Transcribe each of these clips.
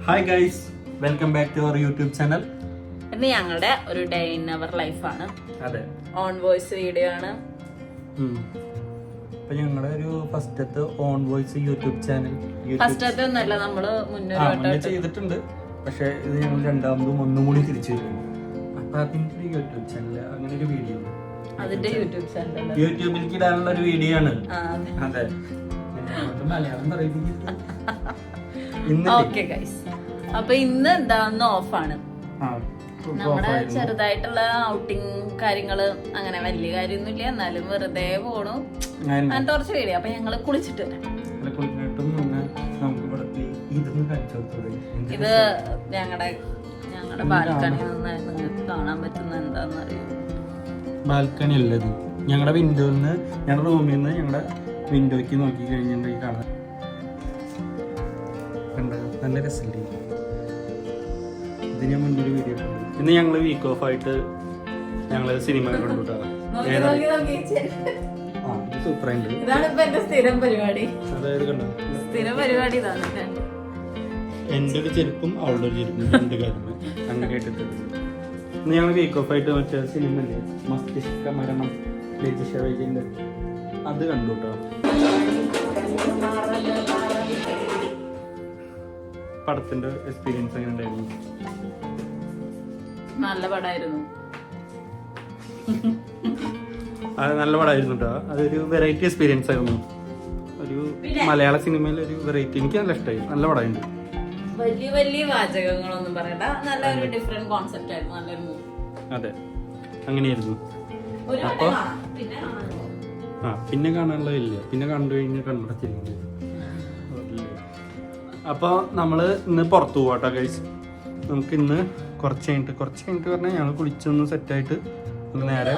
Hi guys, welcome back to our YouTube channel. ഇന്ന് ഞങ്ങളുടെ ഒരു ഡേ ഇൻ അവർ ലൈഫാണ്. അതെ, ഓൺ വോയിസ് വീഡിയോ ആണ്. അപ്പൊ ഞങ്ങളുടെ ഒരു ഫസ്റ്റത്തെ ഓൺ വോയിസ് യൂട്യൂബ് ചാനൽ. ഫസ്റ്റത്തെ ഒന്നല്ല, നമ്മള് മുന്നേ ചെയ്തിട്ടുണ്ട്. പക്ഷെ ഇത് ഞങ്ങൾ രണ്ടാമതും ഒന്നും കൂടി തിരിച്ചു വരുന്നു. അപ്പൊ അതിന്റെ ഒരു യൂട്യൂബ് ചാനൽ, അങ്ങനെ ഒരു വീഡിയോ അതിന്റെ യൂട്യൂബ് ചാനൽ യൂട്യൂബിലേക്ക് ഇടാനുള്ള ഒരു വീഡിയോ ആണ്. അതെ, മലയാളം പറയുന്നത്. ഓക്കെ ഗൈസ്, അപ്പൊ ഇന്ന് എന്താന്ന് ഓഫാണ്. നമ്മുടെ ചെറുതായിട്ടുള്ള ഔട്ടിങ് കാര്യങ്ങള്, അങ്ങനെ വലിയ കാര്യമൊന്നുമില്ല, എന്നാലും വെറുതെ പോണു. അങ്ങനത്തെ കുറച്ച് വീഡിയോ. അപ്പൊ ഞങ്ങള് കുളിച്ചിട്ട് വരാം. ഇത് ഞങ്ങളുടെ ബാൽക്കണി നിങ്ങൾക്ക് കാണാൻ പറ്റുന്ന എന്താന്ന് അറിയോ? ബാൽക്കണി അല്ലത്, ഞങ്ങളുടെ വിൻഡോന്ന്, ഞങ്ങളുടെ റൂമിൽ നിന്ന് ഞങ്ങളുടെ വിൻഡോയ്ക്ക് നോക്കി കഴിഞ്ഞിട്ടുണ്ടെങ്കിൽ കാണാം. നല്ല രസമില്ലേ? ഇതിന് മുന്നൊരു വീഡിയോ. ഇന്ന് ഞങ്ങള് വീക്ക് ഓഫ് ആയിട്ട് ഞങ്ങള് സിനിമ കണ്ടുട്ടാണ്. സൂപ്പറായിട്ട് സ്ഥിരം പരിപാടി. അതായത് കണ്ടോ, സ്ഥിരം പരിപാടി ഇതാണ്. എന്റെ ഒരു ചെരുപ്പും അവളുടെ ഒരു ചെരുപ്പും രണ്ട് കാര്യങ്ങൾ അങ്ങനെ കേട്ടിട്ടുണ്ട്. ഇന്ന് ഞങ്ങൾ വീക്ക് ഓഫ് ആയിട്ട് മറ്റേ സിനിമ അല്ലേ, മസ്തിഷ്ക മരണം, രജിഷ വൈജയന്റെ, അത് കണ്ടുട്ടോ. പടത്തിന്റെ എക്സ്പീരിയൻസ് എങ്ങനെ ഉണ്ടായിരുന്നു? നല്ല പടമായിരുന്നു. അത് നല്ല പടമായിരുന്നു കേട്ടോ. അതൊരു വെറൈറ്റി എക്സ്പീരിയൻസ് ആയിരുന്നു. ഒരു മലയാള സിനിമയിൽ ഒരു വെറൈറ്റി, എനിക്ക് നല്ല ഇഷ്ടമായി. നല്ല പടമായിരുന്നു. വലിയ വലിയ വാചകങ്ങളൊന്നും പറയണ്ട, നല്ലൊരു ഡിഫറെന്റ് കോൺസെപ്റ്റ് ആയിരുന്നു. നല്ലൊരു മൂവി. അതെ, അങ്ങനെയായിരുന്നു. അപ്പൊ പിന്നെ കാണാനുള്ളതില്ല, പിന്നെ കണ്ടു കഴിഞ്ഞ് കണ്ടുപിടിച്ചിരിക്കുന്നത്. അപ്പോൾ നമ്മൾ ഇന്ന് പുറത്തു പോകാട്ടോ ഗൈസ്. നമുക്ക് ഇന്ന് കുറച്ച് കഴിഞ്ഞിട്ട് പറഞ്ഞാൽ ഞങ്ങൾ കുളിച്ചൊന്ന് സെറ്റായിട്ട് നമുക്ക് നേരെ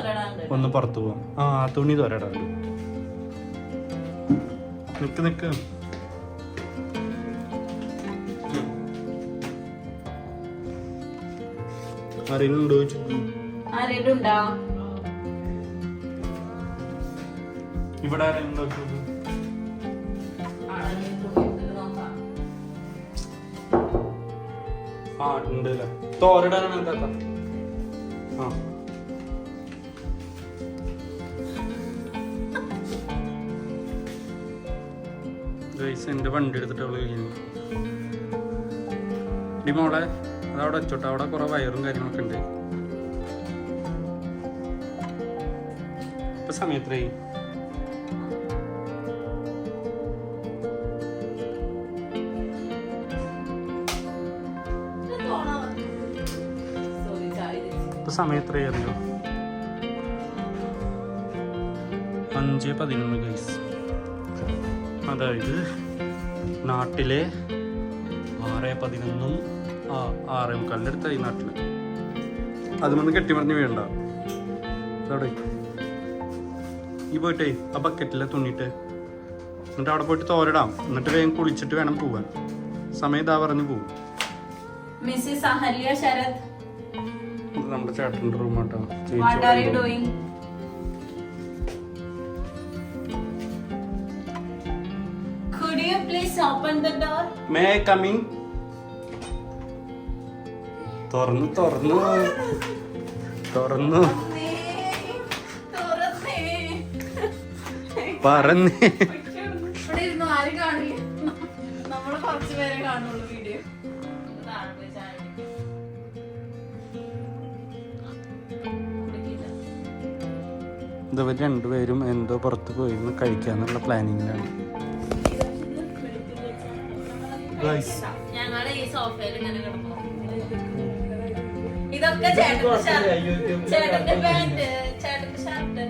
ഒന്ന് പുറത്തു പോകാം. തുണി തോരടാണ്ട് നിക്ക് ആരെങ്കിലും ഉണ്ടോ ചോദിച്ചു. ഇവിടെ ആരെങ്കിലും ഉണ്ടോ ചോദിച്ചു. ഉണ്ടല്ലേ, തോരടാനാണ് എന്താ. എന്റെ വണ്ടി എടുത്തിട്ട് അവള് കഴിഞ്ഞു. മോളെ അതവിടെ വെച്ചോട്ടെ, അവിടെ കുറെ വയറും കാര്യങ്ങളൊക്കെ ഉണ്ട്. ഇപ്പൊ സമയത്രയായി? സമയത്രയോ? 5:11 ഗൈസ്. അതായത് നാട്ടിലെ 6:11 6:45 അടുത്തായി നാട്ടില്. അതുമൊന്ന് കെട്ടിമറിഞ്ഞ് വീഴണ്ട. അവിടെ ഈ പോയിട്ടേ ആ ബക്കറ്റിലെ തുണിയിട്ട് എന്നിട്ട് അവിടെ പോയിട്ട് തോരടാം. എന്നിട്ട് വേഗം കുളിച്ചിട്ട് വേണം പോവാൻ. സമയം ഇതാ പറഞ്ഞു പോകും. മിസ്സിസ് അഹല്യ ശരത്, നമ്മുടെ ചേട്ടൻ്റെ റൂമാട്ടോ. What are you doing? Could you please open the door? May I come in? തുറന്നു പറഞ്ഞേ. ഇവിടെ ഇരുന്നു ആരും കാണില്ല, നമ്മള് കുറച്ച് പേരെ കാണുള്ളൂ വീഡിയോ. ഇവർ രണ്ടുപേരും എന്തോ പുറത്ത് പോയിരുന്നു കഴിക്കാന്നുള്ള പ്ലാനിങ്ങിലാണ്. ഞങ്ങള് ഈ സോഫയിൽ ഇങ്ങനെ കിടന്നു. ഇതൊക്കെ ചേട്ടന്റെ പാന്റ്, ചേട്ടന്റെ ഷർട്ട്,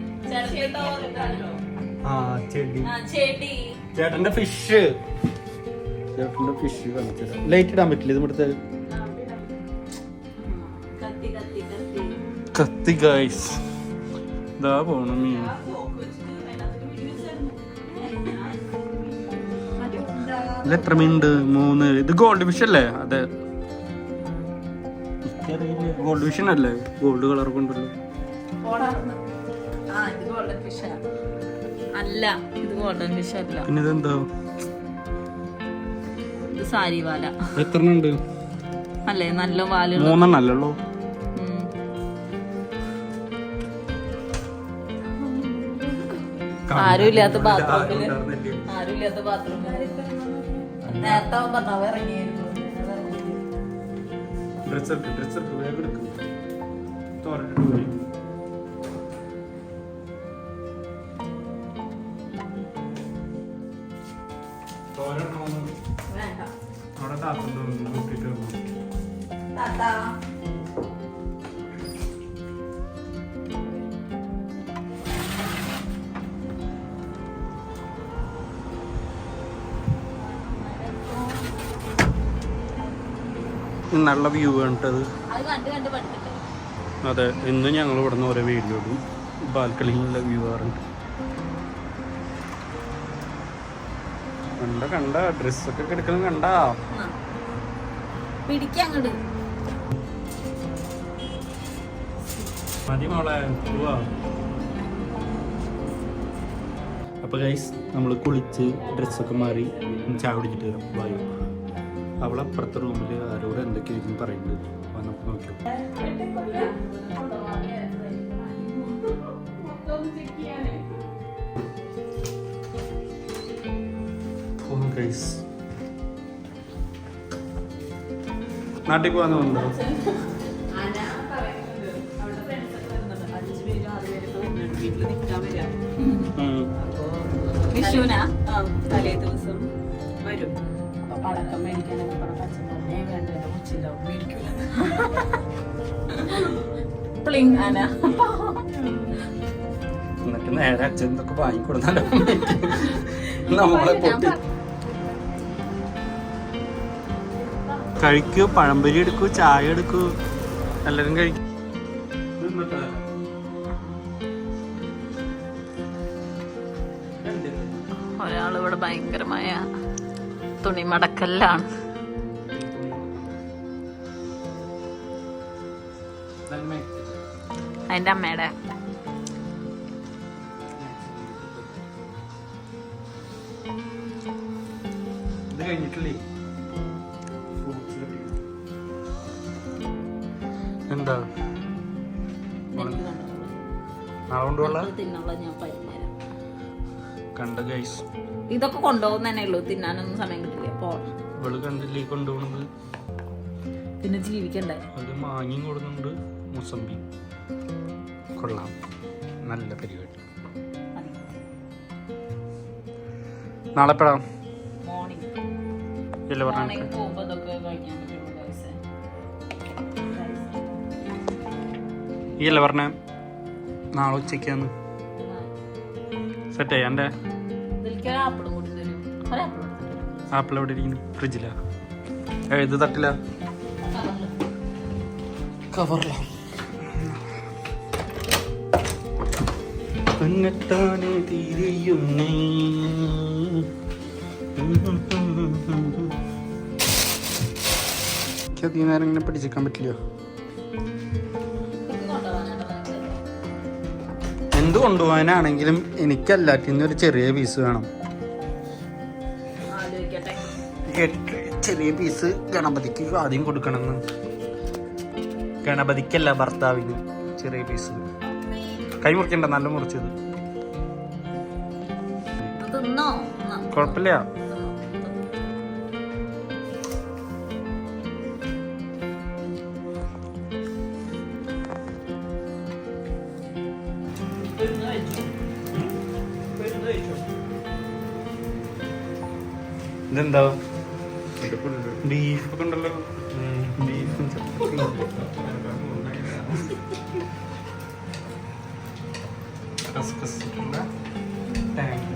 ചേട്ടന്റെ ഫിഷ് ലൈറ്റ് ഇടാൻ പറ്റില്ല. ഇത് ഇവിടുത്തെ കത്തി ഗൈസ്. ഇതാ പോണം മീൻ. എത്ര മീനുണ്ട്? 3. ഇത് ഗോൾഡ് ഫിഷ് അല്ലേ? അതെ, ഗോൾഡ് ഫിഷ് അല്ലേ? ഗോൾഡ് കളർ കൊണ്ടല്ലോ. അല്ല, ഇത് ഗോൾഡൻ ഫിഷ് അല്ല. പിന്നെ ഇതെന്താ? സാരി വാല. എത്ര ഉണ്ട് അല്ലേ? നല്ല വാലുള്ള 3 അല്ലല്ലോ. ആരുമില്ലാത്ത ബാത്റൂമില് നേരത്തെ ഭർത്താവ് ഇറങ്ങിയായിരുന്നു. നല്ല വ്യൂ കണ്ടത്. അതെ, ഇന്ന് ഞങ്ങൾ ഇവിടുന്ന് ഓരോ വീഡിയോ ഇടും. ബാൽക്കണിയിലുള്ള വ്യൂ ആറുണ്ട്. കണ്ട ഡ്രസ്സൊക്കെ കിടക്കണം. കണ്ടാ മതി മോളെ, പോവാ. അപ്പോൾ ഗൈസ് നമ്മൾ കുളിച്ച് ഡ്രസ്സൊക്കെ മാറി ചായ കുടിച്ചിട്ട് വരും. വായു അവളപ്പുറത്തെ റൂമിൽ ആരോട് എന്തൊക്കെയായിരുന്നു പറയുന്നത്. വന്നപ്പോൾ നോക്കിയോ. നാട്ടിൽ പോകാൻ തോന്നുന്നുണ്ടോ? വിഷുവിനാ തലേ ദിവസം വരും. അപ്പൊ പടക്കം മേടിക്കാനൊക്കെ പറഞ്ഞ അച്ഛനെ വേണ്ട മേടിക്കൂല. എന്നിട്ട് നേരെ അച്ഛൻ ഇതൊക്കെ വാങ്ങിക്കൊടുത്താലോ നമ്മളെ പൊട്ടി. കഴിക്കൂ, പഴംപൊരി എടുക്കൂ, ചായ എടുക്കൂ, എല്ലാരും കഴിക്കും. ഒരാളിവിടെ ഭയങ്കരമായ തുണിമടക്കല്ലാണ്. അതിന്റെ അമ്മയുടെ ഇത് കഴിഞ്ഞിട്ടില്ലേ എന്താ കണ്ട ഗൈസ്. ഇതൊക്കെ കൊണ്ടുപോകുന്നതന്നെ ഉള്ളൂ, തിന്നാനൊന്നും സമയം കിട്ടില്ല. ഇവള് കണ്ടില്ലേ കൊണ്ടുപോകുന്നത്. പിന്നെ ജീവിക്കണ്ടേ. അത് മാങ്ങയും കൊടുക്കുന്നുണ്ട്, മുസമ്പി. കൊള്ളാം, നല്ല പരിപാടി. നാളെ എപ്പോഴാ? ഈ അല്ലേ പറഞ്ഞ നാളെ ഉച്ചയ്ക്കാന്ന് സെറ്റ് ചെയ്യാ. എൻ്റെ ആപ്പിൾ എവിടെ ഇരിക്കുന്നു? ഫ്രിഡ്ജിലാ? ഇത് തട്ടില്ല, കവറില. തന്നെത്താനെ തീരെയുന്നേ. അധികം നേരം ഇങ്ങനെ പിടിച്ചിരിക്കാൻ പറ്റില്ല. എന്ത് കൊണ്ടുപോകാനാണെങ്കിലും എനിക്കല്ലാറ്റിന്ന് ഒരു ചെറിയ പീസ് വേണം. ചെറിയ പീസ് ഗണപതിക്ക് ആദ്യം കൊടുക്കണമെന്ന്. ഗണപതിക്കല്ല, ഭർത്താവിന് ചെറിയ പീസ്. കൈ മുറിക്കണ്ട, നല്ല മുറിച്ചത്. കുഴപ്പമില്ല. ഇതെന്താ? ബീഫ് ഒക്കെ ഉണ്ടല്ലോ. ബീഫും കസ്കസ് ടാങ്ക്